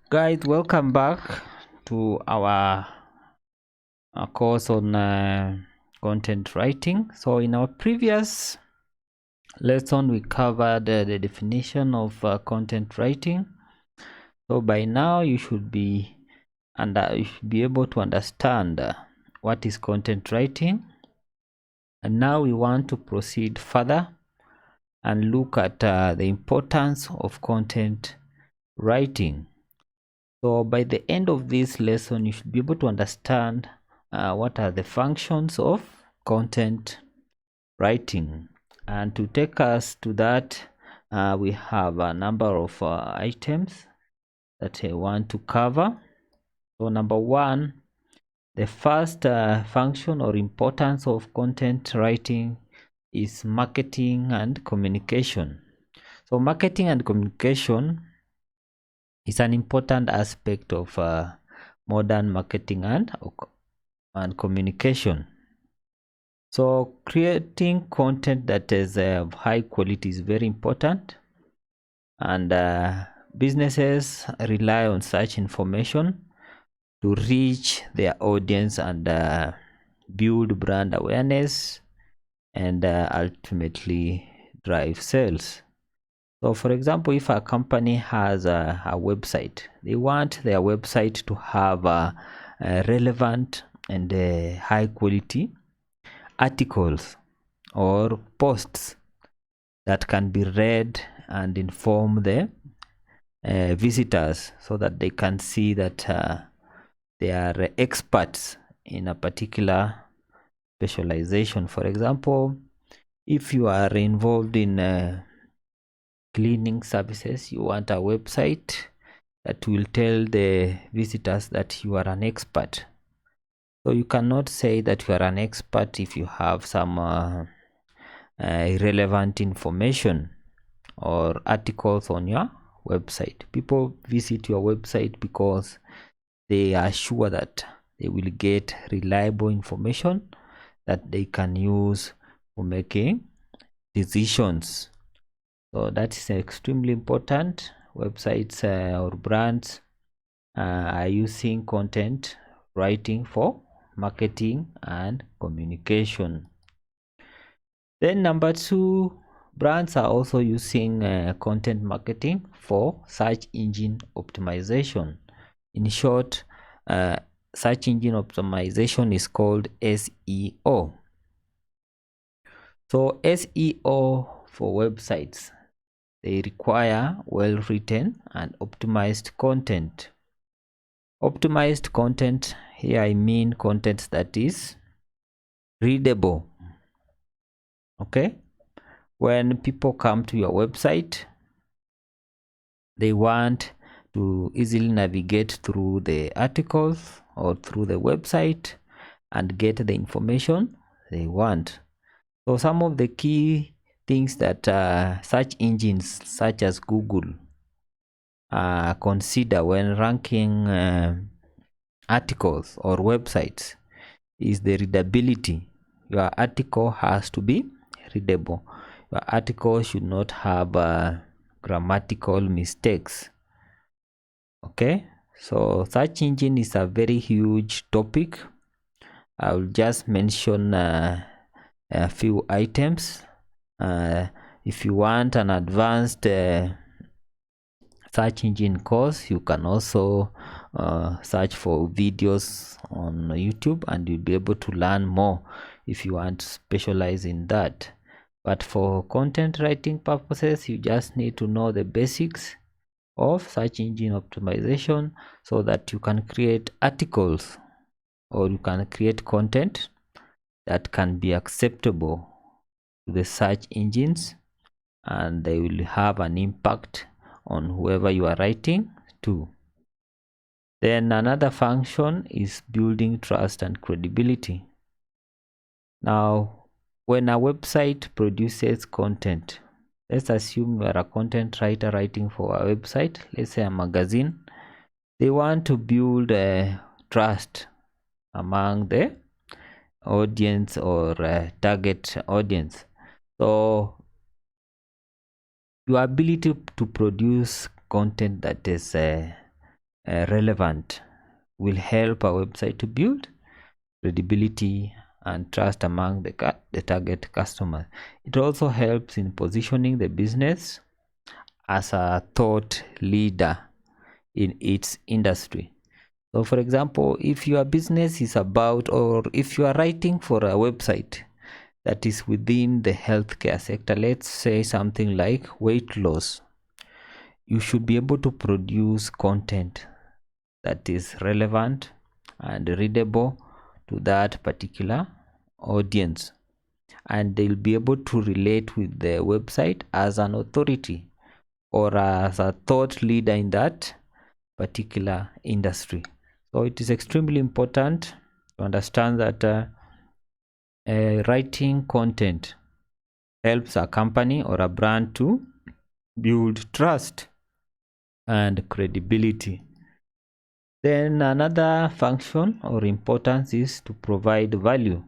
Guys, welcome back to our course on content writing. So in our previous lesson we covered the definition of content writing. So by now you should be able to understand what is content writing, and now we want to proceed further and look at the importance of content writing. So by the end of this lesson, you should be able to understand what are the functions of content writing. And to take us to that, we have a number of items that I want to cover. So number one, the first function or importance of content writing is marketing and communication. So marketing and communication is an important aspect of modern marketing and communication. So creating content that is of high quality is very important, and businesses rely on such information to reach their audience and build brand awareness and ultimately drive sales. So for example, if a company has a website, they want their website to have relevant and high quality articles or posts that can be read and inform the visitors, so that they can see that they are experts in a particular specialization. For example, if you are involved in cleaning services, you want a website that will tell the visitors that you are an expert. So you cannot say that you are an expert if you have some irrelevant information or articles on your website. People visit your website because they are sure that they will get reliable information that they can use for making decisions. So that is extremely important. Websites or brands are using content writing for marketing and communication. Then number two, brands are also using content marketing for search engine optimization. In short, search engine optimization is called SEO. So SEO for websites, they require well-written and optimized content. Optimized content, here I mean content that is readable. Okay, when people come to your website, they want to easily navigate through the articles or through the website and get the information they want. So some of the key things that search engines such as Google consider when ranking articles or websites is the readability. Your article has to be readable. Your article should not have grammatical mistakes. Okay, so search engine is a very huge topic. I will just mention a few items. If you want an advanced search engine course, you can also search for videos on YouTube, and you'll be able to learn more if you want to specialize in that. But for content writing purposes, you just need to know the basics of search engine optimization, so that you can create articles or you can create content that can be acceptable to the search engines, and they will have an impact on whoever you are writing to. Then another function is building trust and credibility. Now, when a website produces content, let's assume you are a content writer writing for a website, let's say a magazine. They want to build trust among the audience or target audience. So your ability to produce content that is relevant will help our website to build credibility and trust among the target customer. It also helps in positioning the business as a thought leader in its industry. So for example, if your business is about, or if you are writing for a website that is within the healthcare sector, let's say something like weight loss, you should be able to produce content that is relevant and readable to that particular audience, and they'll be able to relate with the website as an authority or as a thought leader in that particular industry. So it is extremely important to understand that writing content helps a company or a brand to build trust and credibility. Then another function or importance is to provide value.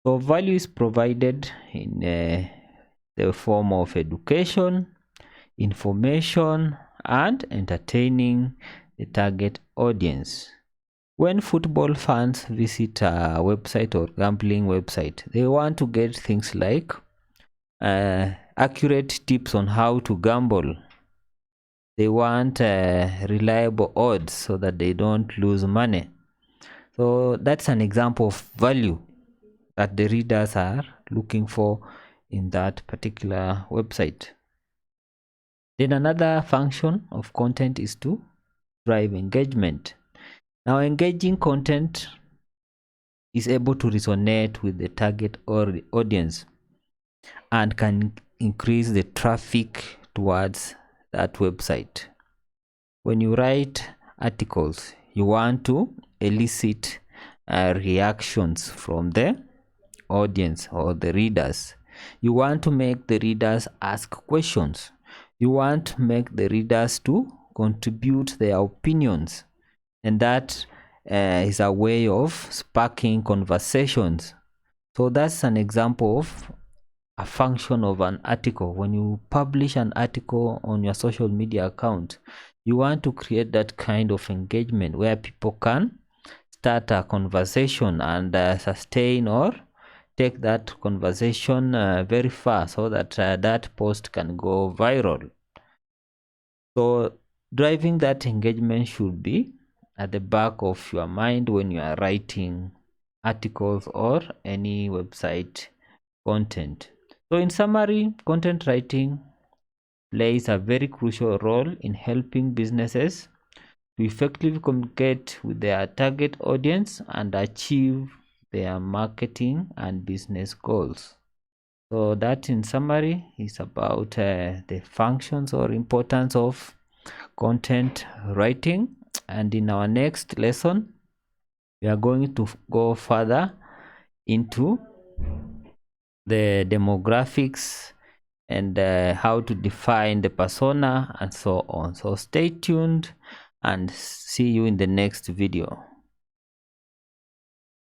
So value is provided in the form of education, information, and entertaining the target audience. When football fans visit a website or gambling website, they want to get things like accurate tips on how to gamble. They want reliable odds so that they don't lose money. So that's an example of value that the readers are looking for in that particular website. Then another function of content is to drive engagement. Now, engaging content is able to resonate with the target audience and can increase the traffic towards that website. When you write articles, you want to elicit reactions from the audience or the readers. You want to make the readers ask questions. You want to make the readers to contribute their opinions, and that is a way of sparking conversations. So that's an example of a function of an article. When you publish an article on your social media account, you want to create that kind of engagement where people can start a conversation and sustain or take that conversation very far, so that that post can go viral. So driving that engagement should be at the back of your mind when you are writing articles or any website content. So in summary, content writing plays a very crucial role in helping businesses to effectively communicate with their target audience and achieve their marketing and business goals. So that in summary is about the functions or importance of content writing. And in our next lesson, we are going to go further into the demographics and how to define the persona and so on. So stay tuned and see you in the next video.